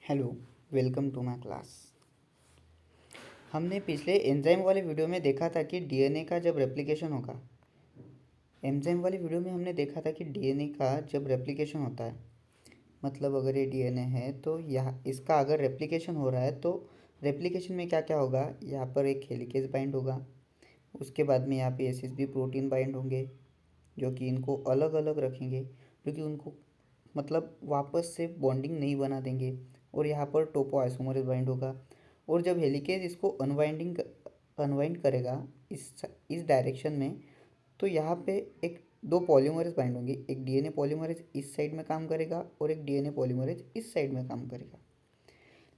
Hello, welcome to my class. हमने पिछले enzyme वाले वीडियो में देखा था कि डीएनए का जब रेप्लिकेशन होगा। एंजाइम वाले वीडियो में हमने देखा था कि डीएनए का जब रेप्लिकेशन होता है, मतलब अगर ये डीएनए है तो यहाँ इसका अगर रेप्लिकेशन हो रहा है तो रेप्लिकेशन में क्या क्या होगा। यहाँ पर एक हेलिकेज बाइंड होगा, उसके बाद में यहाँ पे एसएसबी प्रोटीन बाइंड होंगे जो कि इनको अलग अलग रखेंगे, जो कि उनको मतलब वापस से बॉन्डिंग नहीं बना देंगे। और यहाँ पर टोपो आइसोमरेज बाइंड होगा, और जब हेलिकेज इसको अनवाइंड करेगा इस डायरेक्शन में, तो यहाँ पे एक दो पॉलीमरेज बाइंड होंगे। एक डीएनए पॉलीमरेज इस साइड में काम करेगा और एक डीएनए पॉलीमरेज इस साइड में काम करेगा।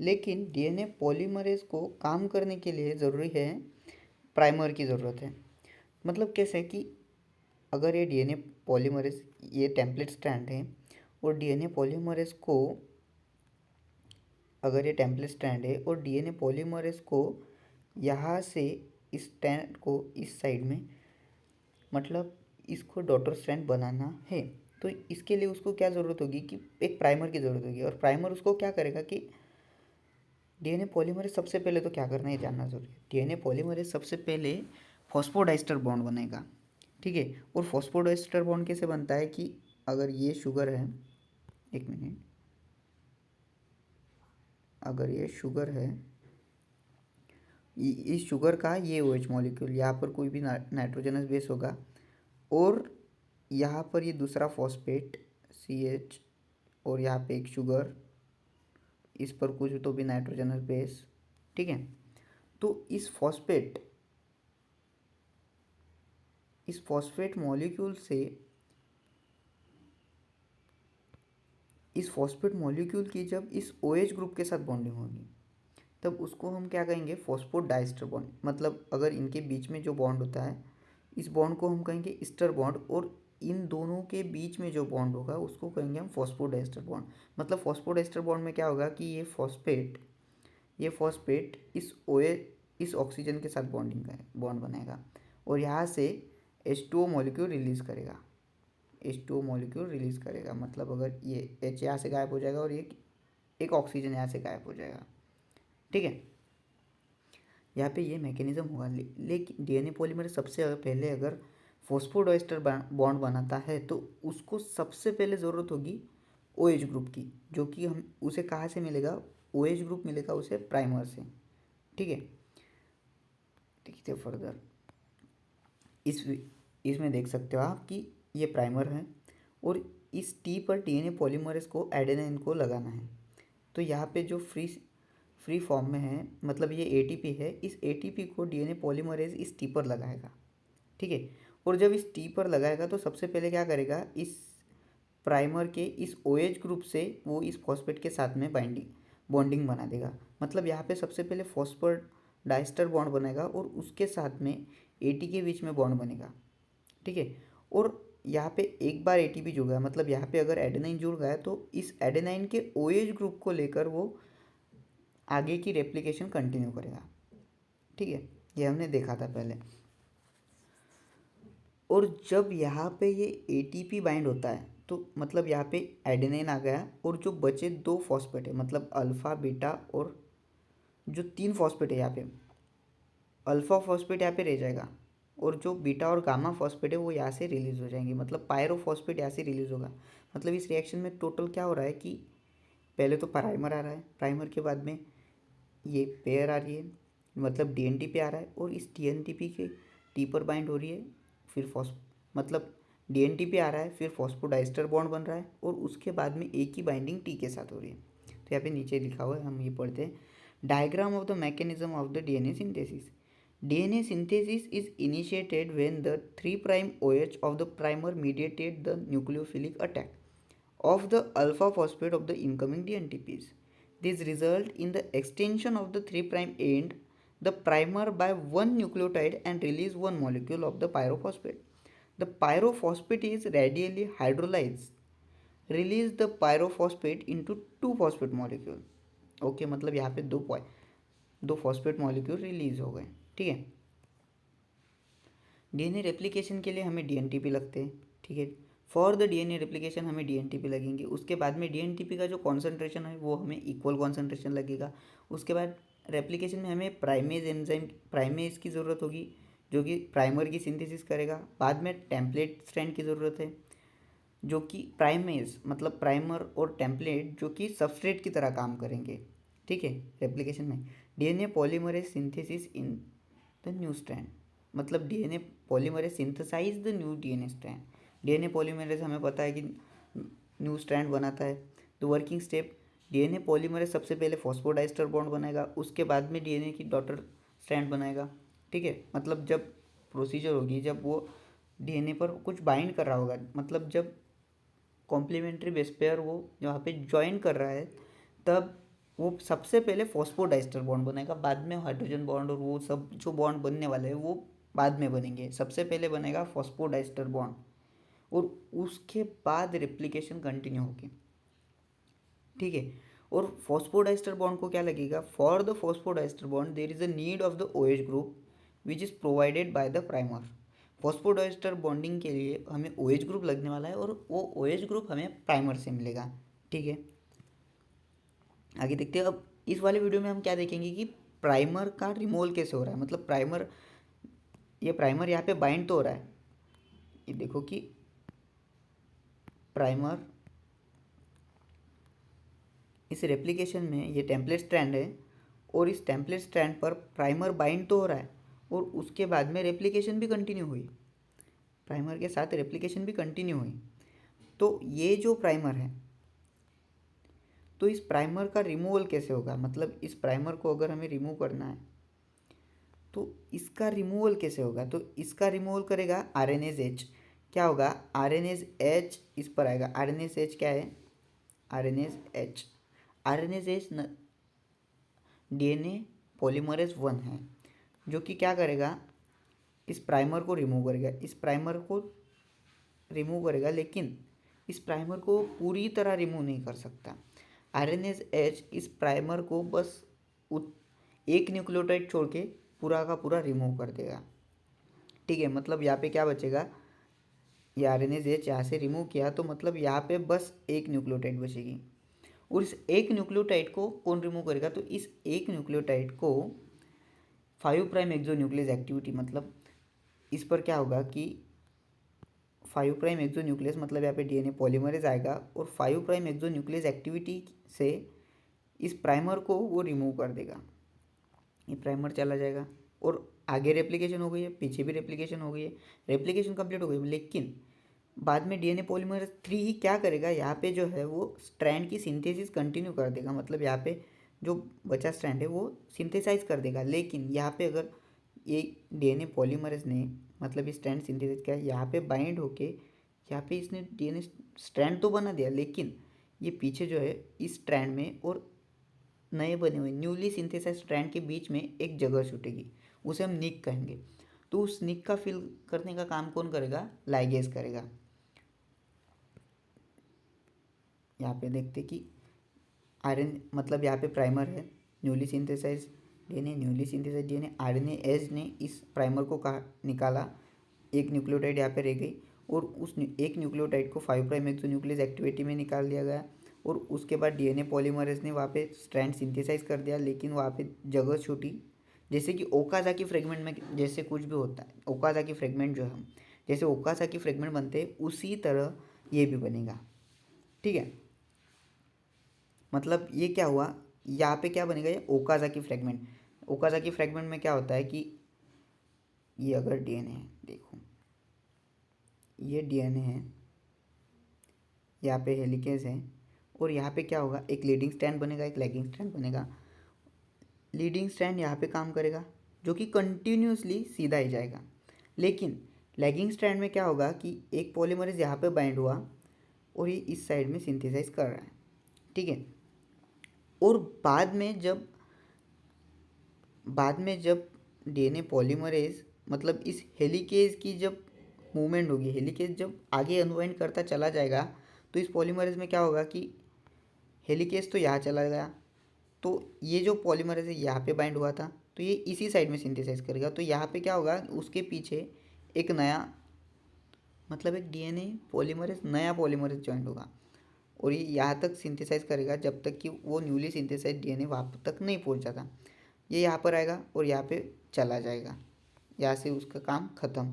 लेकिन डीएनए पॉलीमरेज को काम करने के लिए ज़रूरी है प्राइमर की ज़रूरत है। मतलब कैसे कि अगर ये डीएनए पॉलीमरेज ये टेम्पलेट स्ट्रैंड है और डीएनए पॉलीमरेज को अगर ये टेम्पलेट स्ट्रैंड है और डीएनए पॉलीमरेज को यहाँ से इस स्ट्रैंड को इस साइड में मतलब इसको डॉटर स्ट्रैंड बनाना है, तो इसके लिए उसको क्या ज़रूरत होगी कि एक प्राइमर की ज़रूरत होगी। और प्राइमर उसको क्या करेगा कि डीएनए पॉलीमरेज सबसे पहले तो क्या करना है जानना जरूरी है। डीएनए पॉलीमरेज सबसे पहले फॉस्फोडाइस्टर बॉन्ड बनेगा, ठीक है। और फॉस्फोडाइस्टर बॉन्ड कैसे बनता है कि अगर ये शुगर है, एक मिनट, अगर ये शुगर है, इस शुगर का ये OH मॉलिक्यूल यहाँ पर कोई भी नाइट्रोजनस बेस होगा, और यहाँ पर ये दूसरा फॉस्फेट CH, और यहाँ पे एक शुगर, इस पर कुछ तो भी नाइट्रोजनस बेस, ठीक है। तो इस फॉस्फेट मॉलिक्यूल से इस फॉस्फेट मॉलिक्यूल की जब इस OH ग्रुप के साथ बॉन्डिंग होगी तब उसको हम क्या कहेंगे, फॉस्फोडाइस्टर बॉन्ड। मतलब अगर इनके बीच में जो बॉन्ड होता है इस बॉन्ड को हम कहेंगे ईस्टर बॉन्ड, और इन दोनों के बीच में जो बॉन्ड होगा उसको कहेंगे हम फॉस्फोडाइस्टर बॉन्ड। मतलब फॉस्फोडाइस्टर बॉन्ड में क्या होगा कि ये फॉस्फेट इस ऑक्सीजन के साथ बॉन्ड बनाएगा और यहाँ से H2O मॉलिक्यूल रिलीज करेगा। H2O मॉलिक्यूल रिलीज करेगा मतलब अगर ये H यहाँ से गायब हो जाएगा और ये एक ऑक्सीजन यहाँ से गायब हो जाएगा, ठीक है। यहाँ पे ये मैकेनिज्म होगा। लेकिन डीएनए पॉलीमरेज सबसे पहले अगर फॉस्फोडाइस्टर बॉन्ड बनाता है तो उसको सबसे पहले ज़रूरत होगी OH ग्रुप की, जो कि हम उसे कहाँ से मिलेगा, OH ग्रुप मिलेगा उसे प्राइमर से, ठीक है। देखते फर्दर इसमें देख सकते हो आप कि ये प्राइमर है और इस T पर डीएनए पॉलीमरेज को एडेनाइन को लगाना है। तो यहाँ पे जो फ्री फॉर्म में है, मतलब ये ATP है, इस ATP को डीएनए पॉलीमरेज इस T पर लगाएगा, ठीक है। और जब इस T पर लगाएगा तो सबसे पहले क्या करेगा, इस प्राइमर के इस OH ग्रुप से वो इस फॉस्फेट के साथ में बॉन्डिंग बना देगा। मतलब यहाँ पे सबसे पहले फॉस्फोडाइस्टर बॉन्ड बनेगा और उसके साथ में AT के बीच में बॉन्ड बनेगा, ठीक है। और यहाँ पे एक बार ATP जुड़ गया, मतलब यहाँ पे अगर एडेनाइन जुड़ गया तो इस एडेनाइन के OH ग्रुप को लेकर वो आगे की रेप्लिकेशन कंटिन्यू करेगा, ठीक है। ये हमने देखा था पहले। और जब यहाँ पे ये ATP बाइंड होता है तो मतलब यहाँ पे एडेनाइन आ गया और जो बचे दो फॉस्फेट है, मतलब अल्फ़ा बीटा, और जो तीन फॉस्फेट है यहाँ पे अल्फ़ा फॉस्फेट यहाँ पे रह जाएगा और जो बीटा और गामा फॉस्फेट है वो यहाँ से रिलीज़ हो जाएंगे। मतलब पायरोफॉस्फेट यहाँ से रिलीज़ होगा। मतलब इस रिएक्शन में टोटल क्या हो रहा है कि पहले तो प्राइमर आ रहा है, प्राइमर के बाद में ये पेयर आ रही है, मतलब DNTP आ रहा है, और इस DNTP के T पर बाइंड हो रही है, फिर मतलब DNTP आ रहा है, फिर फॉस्फोडाइस्टर बॉन्ड बन रहा है और उसके बाद में एक ही बाइंडिंग T के साथ हो रही है। तो यहाँ पे नीचे लिखा हुआ है, हम ये पढ़ते हैं। Diagram of the mechanism of the DNA synthesis. DNA synthesis is initiated when the 3' OH of the primer mediated the nucleophilic attack of the alpha phosphate of the incoming DNTPs. This result in the extension of the 3' end the primer by one nucleotide and release one molecule of the pyrophosphate. The pyrophosphate is radially hydrolyzed, release the pyrophosphate into two phosphate molecule. Okay मतलब यहाँ पे दो phosphate molecule release हो गए, ठीक है। DNA replication के लिए हमें DNTP लगते हैं, ठीक है। फॉर द डीएनए रेप्लिकेशन हमें डीएनटीपी लगेंगे। उसके बाद में डीएनटीपी का जो कॉन्सेंट्रेशन है वो हमें इक्वल कॉन्सेंट्रेशन लगेगा। उसके बाद रेप्लिकेशन में हमें प्राइमेज एंजाइम प्राइमेज की ज़रूरत होगी जो कि प्राइमर की सिंथेसिस करेगा। बाद में टेम्पलेट स्ट्रैंड की ज़रूरत है जो कि प्राइमेज मतलब प्राइमर और टेम्पलेट जो कि सबस्ट्रेट की तरह काम करेंगे। ठीक है। रेप्लिकेशन में DNA polymerase synthesis in the new strand मतलब DNA polymerase synthesize the new DNA strand. DNA polymerase हमें पता है कि न्यू स्ट्रैंड बनाता है। तो वर्किंग स्टेप डीएनए पॉलीमरेज सबसे पहले फॉस्फोडाइस्टर बॉन्ड बनाएगा, उसके बाद में डीएनए की डॉटर स्ट्रैंड बनाएगा। ठीक है। मतलब जब प्रोसीजर होगी जब वो डीएनए पर कुछ बाइंड कर रहा होगा, मतलब जब कॉम्प्लीमेंट्री बेस पेयर वो यहाँ पे ज्वाइन कर रहा है तब वो सबसे पहले फॉस्फोडाइस्टर बॉन्ड बनेगा, बाद में हाइड्रोजन बॉन्ड और वो सब जो बॉन्ड बनने वाले हैं वो बाद में बनेंगे। सबसे पहले बनेगा फॉस्फोडाइस्टर बॉन्ड और उसके बाद रेप्लिकेशन कंटिन्यू होगी। ठीक है। और फॉस्फोडाइस्टर बॉन्ड को क्या लगेगा, for the phosphodiester bond there is a need of the OH group which is provided by the primer. Phosphodiester bonding के लिए हमें OH ग्रुप लगने वाला है और वो OH ग्रुप हमें प्राइमर से मिलेगा। ठीक है। आगे देखते हैं। अब इस वाले वीडियो में हम क्या देखेंगे कि प्राइमर का रिमूवल कैसे हो रहा है। मतलब प्राइमर ये प्राइमर यहाँ पे बाइंड तो हो रहा है, ये देखो कि प्राइमर इस रेप्लिकेशन में ये टेम्पलेट स्ट्रैंड है और इस टेम्पलेट स्ट्रैंड पर प्राइमर बाइंड तो हो रहा है और उसके बाद में रेप्लिकेशन भी कंटिन्यू हुई, प्राइमर के साथ रेप्लिकेशन भी कंटिन्यू हुई। तो ये जो प्राइमर है तो इस प्राइमर का रिमूवल कैसे होगा, मतलब इस प्राइमर को अगर हमें रिमूव करना है तो इसका रिमूवल कैसे होगा। तो इसका रिमूवल करेगा RNase-H। क्या होगा, RNase-H इस पर आएगा। RNase-H क्या है, RNase-H RNase-H DNA पॉलीमरेज 1 है जो कि क्या करेगा, इस प्राइमर को रिमूव करेगा। इस प्राइमर को रिमूव करेगा लेकिन इस प्राइमर को पूरी तरह रिमूव नहीं कर सकता। RNase-H इस प्राइमर को बस एक न्यूक्लियोटाइड छोड़ के पूरा का पूरा रिमूव कर देगा। ठीक है। मतलब यहाँ पे क्या बचेगा, ये RNase-H यहाँ से रिमूव किया तो मतलब यहाँ पे बस एक न्यूक्लियोटाइड बचेगी और इस एक न्यूक्लियोटाइड को कौन रिमूव करेगा, तो इस एक न्यूक्लियोटाइड को 5 प्राइम एक्सोन्यूक्लियस एक्टिविटी, मतलब इस पर क्या होगा कि 5 प्राइम एक्सोन्यूक्लियस मतलब यहाँ पे DNA पॉलीमरेज आएगा और 5 प्राइम एक्सोन्यूक्लियस एक्टिविटी से इस प्राइमर को वो रिमूव कर देगा। ये प्राइमर चला जाएगा और आगे रेप्लिकेशन हो गई है, पीछे भी रेप्लिकेशन हो गई है, रेप्लिकेशन कंप्लीट हो गई। लेकिन बाद में DNA पॉलीमरेज 3 ही क्या करेगा, यहाँ पे जो है वो स्ट्रैंड की सिंथेसिस कंटिन्यू कर देगा। मतलब यहाँ पे जो बचा स्ट्रैंड है वो सिंथेसाइज कर देगा। लेकिन यहाँ पे अगर ये DNA पॉलीमरेज ने मतलब ये स्ट्रैंड सिंथेसाइज किया, यहाँ पे बाइंड होके यहाँ पे इसने DNA स्ट्रैंड तो बना दिया लेकिन ये पीछे जो है इस स्ट्रैंड में और नए बने हुए न्यूली सिंथेसाइज स्ट्रैंड के बीच में एक जगह छूटेगी, उसे हम निक कहेंगे। तो उस निक का फिल करने का काम कौन करेगा, लाइगेज करेगा। यहाँ पे देखते कि आरएन मतलब यहाँ पे प्राइमर है, न्यूली सिंथेसाइज DNA RNase ने इस प्राइमर को कहा निकाला, एक न्यूक्लियोटाइड यहाँ पे रह गई और उस एक न्यूक्लियोटाइड को 5 प्राइम एक्सोन्यूक्लियस एक्टिविटी में निकाल दिया गया और उसके बाद DNA पॉलीमरेज ने वहाँ पे स्ट्रैंड सिंथेसाइज कर दिया लेकिन वहाँ पे जगह छूटी। जैसे कि ओकाज़ाकी फ्रेगमेंट में जैसे कुछ भी होता है, ओकाज़ाकी फ्रेगमेंट जो है जैसे ओकाज़ाकी फ्रेगमेंट बनते हैं उसी तरह ये भी बनेगा। ठीक है। मतलब ये क्या हुआ, यहाँ पे क्या बनेगा, ये ओकाज़ाकी फ्रेगमेंट। ओकाज़ाकी फ्रेगमेंट में क्या होता है कि ये अगर DNA है, देखो ये DNA है, यहाँ पे हेलिकेज है और यहाँ पे क्या होगा, एक लीडिंग स्ट्रैंड बनेगा, एक लैगिंग स्ट्रैंड बनेगा। लीडिंग स्ट्रैंड यहाँ पे काम करेगा जो कि कंटिन्यूसली सीधा ही जाएगा। लेकिन लैगिंग स्ट्रैंड में क्या होगा कि एक पॉलीमरेज यहाँ पे बाइंड हुआ और ये इस साइड में सिंथेसाइज कर रहा है। ठीक है। और बाद में जब DNA पॉलीमरेज मतलब इस हेलिकेज की जब मूवमेंट होगी, हेलिकेज जब आगे अनवाइंड करता चला जाएगा तो इस पॉलीमरेज में क्या होगा कि हेलिकेज तो यहाँ चला गया तो ये जो पॉलीमरेज है यहाँ पे बाइंड हुआ था तो ये इसी साइड में सिंथेसाइज करेगा। तो यहाँ पे क्या होगा, उसके पीछे एक नया मतलब एक डीएनए पॉलीमरेज नया पॉलीमरेज ज्वाइंट होगा और ये यहाँ तक सिंथेसाइज करेगा जब तक कि वो न्यूली सिंथेसाइज डीएनए वहाँ तक नहीं पहुँच जाता। ये यहाँ पर आएगा और यहाँ पे चला जाएगा, यहाँ से उसका काम ख़त्म।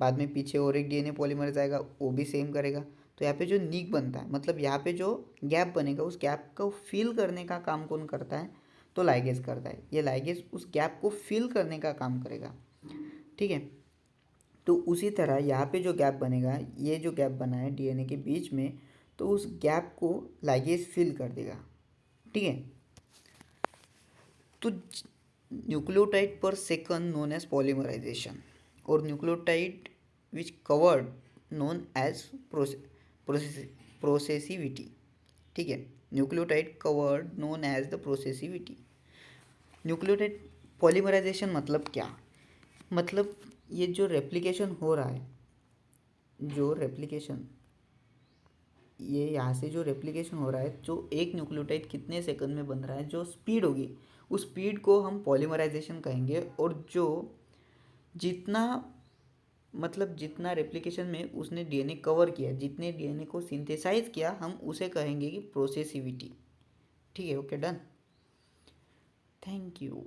बाद में पीछे और एक डीएनए पॉलीमरेज आएगा, वो भी सेम करेगा। तो यहाँ पे जो नीक बनता है, मतलब यहाँ पे जो गैप बनेगा, उस गैप को फिल करने का काम कौन करता है? तो लाइगेज करता है। ये लाइगेज उस गैप को फिल करने का काम करेगा, ठीक है। तो उसी तरह यहाँ पे जो गैप बनेगा, ये जो गैप बना है डीएनए के बीच में, तो उस गैप को लाइगेज फिल कर देगा, ठीक है। तो न्यूक्लियोटाइड पर सेकंड नोन एज पॉलीमराइजेशन और nucleotide which covered known as processivity, ठीक है। Nucleotide covered known as the processivity. Nucleotide polymerization मतलब क्या? मतलब ये जो रेप्लिकेशन हो रहा है, जो रेप्लिकेशन, ये यहाँ से जो रेप्लिकेशन हो रहा है, जो एक न्यूक्लियोटाइड कितने सेकंड में बन रहा है, जो स्पीड होगी, उस स्पीड को हम पॉलीमराइजेशन कहेंगे। और जो जितना, मतलब जितना रेप्लिकेशन में उसने डीएनए कवर किया, जितने डीएनए को सिंथेसाइज किया, हम उसे कहेंगे कि प्रोसेसिविटी, ठीक है। Okay, done, thank you.